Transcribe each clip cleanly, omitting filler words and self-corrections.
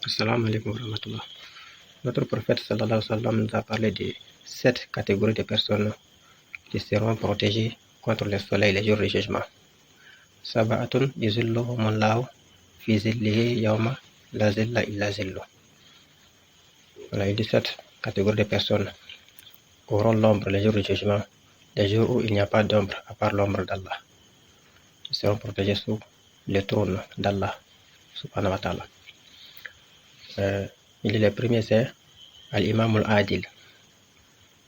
Assalamu alaikum wa rahmatullah. Notre prophète sallallahu alayhi wa sallam nous a parlé de 7 catégories de personnes qui seront protégées contre le soleil les jours du jugement. Sab'atun yuzilluhumullahu fi zillihi yawma la zilla illa zillu. Voilà, il dit 7 catégories de personnes auront l'ombre les jours du jugement, les jours où il n'y a pas d'ombre à part l'ombre d'Allah. Ils seront protégés sous le trône d'Allah, subhanahu wa ta'ala. Il dit le premier c'est Al-Imam al-Adil.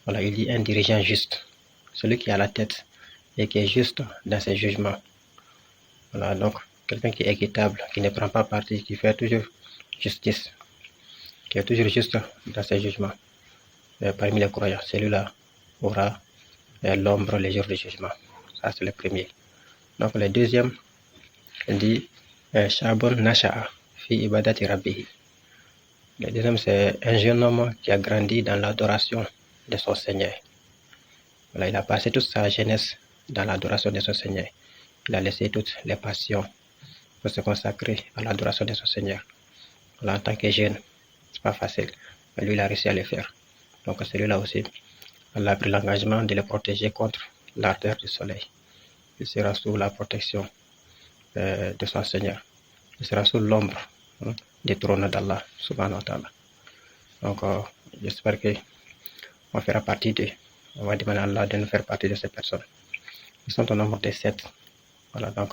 Voilà, il dit un dirigeant juste, celui qui a la tête et qui est juste dans ses jugements. Voilà, donc quelqu'un qui est équitable, qui ne prend pas parti, qui fait toujours justice, qui est toujours juste dans ses jugements. Parmi les croyants, celui-là aura l'ombre les jours du jugement. Ça c'est le premier. Donc le deuxième, il dit Shabun Nasha'a fi ibadati rabbihi. Le deuxième, c'est un jeune homme qui a grandi dans l'adoration de son Seigneur. Voilà, il a passé toute sa jeunesse dans l'adoration de son Seigneur. Il a laissé toutes les passions pour se consacrer à l'adoration de son Seigneur. Voilà, en tant que jeune, c'est pas facile, mais lui, il a réussi à le faire. Donc celui-là aussi, il a pris l'engagement de le protéger contre l'ardeur du soleil. Il sera sous la protection de son Seigneur. Il sera sous l'ombre du trône d'Allah, subhanahu wa ta'ala. Donc, j'espère qu'on fera partie de, on va demander à Allah de nous faire partie de ces personnes. Ils sont au nombre de 7. Voilà, donc,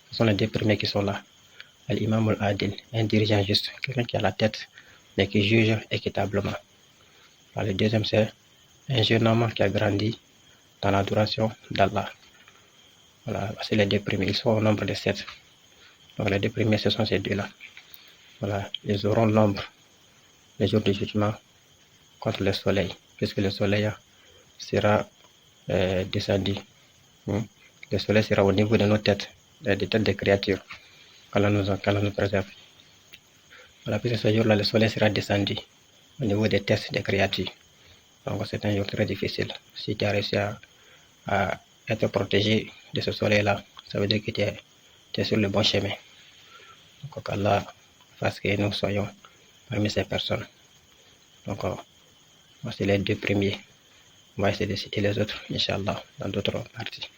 ce sont les deux premiers qui sont là. Al-Imam al-Adil, un dirigeant juste, quelqu'un qui a la tête, mais qui juge équitablement. Alors, le deuxième, c'est un jeune homme qui a grandi dans l'adoration d'Allah. Voilà, c'est les deux premiers, ils sont au nombre de 7. Donc, les deux premiers, ce sont ces deux-là. Voilà, ils auront l'ombre les jours du jugement contre le soleil, puisque le soleil sera descendu. Le soleil sera au niveau de nos têtes, des têtes des créatures, quand on nous préserve. Voilà, puisque ce jour-là, le soleil sera descendu au niveau des têtes des créatures. Donc c'est un jour très difficile. Si tu as réussi à être protégé de ce soleil-là, ça veut dire que tu es sur le bon chemin. Donc qu'Allah fasse que nous soyons parmi ces personnes. Donc, c'est les deux premiers. On va essayer de citer les autres, Inch'Allah, dans d'autres parties.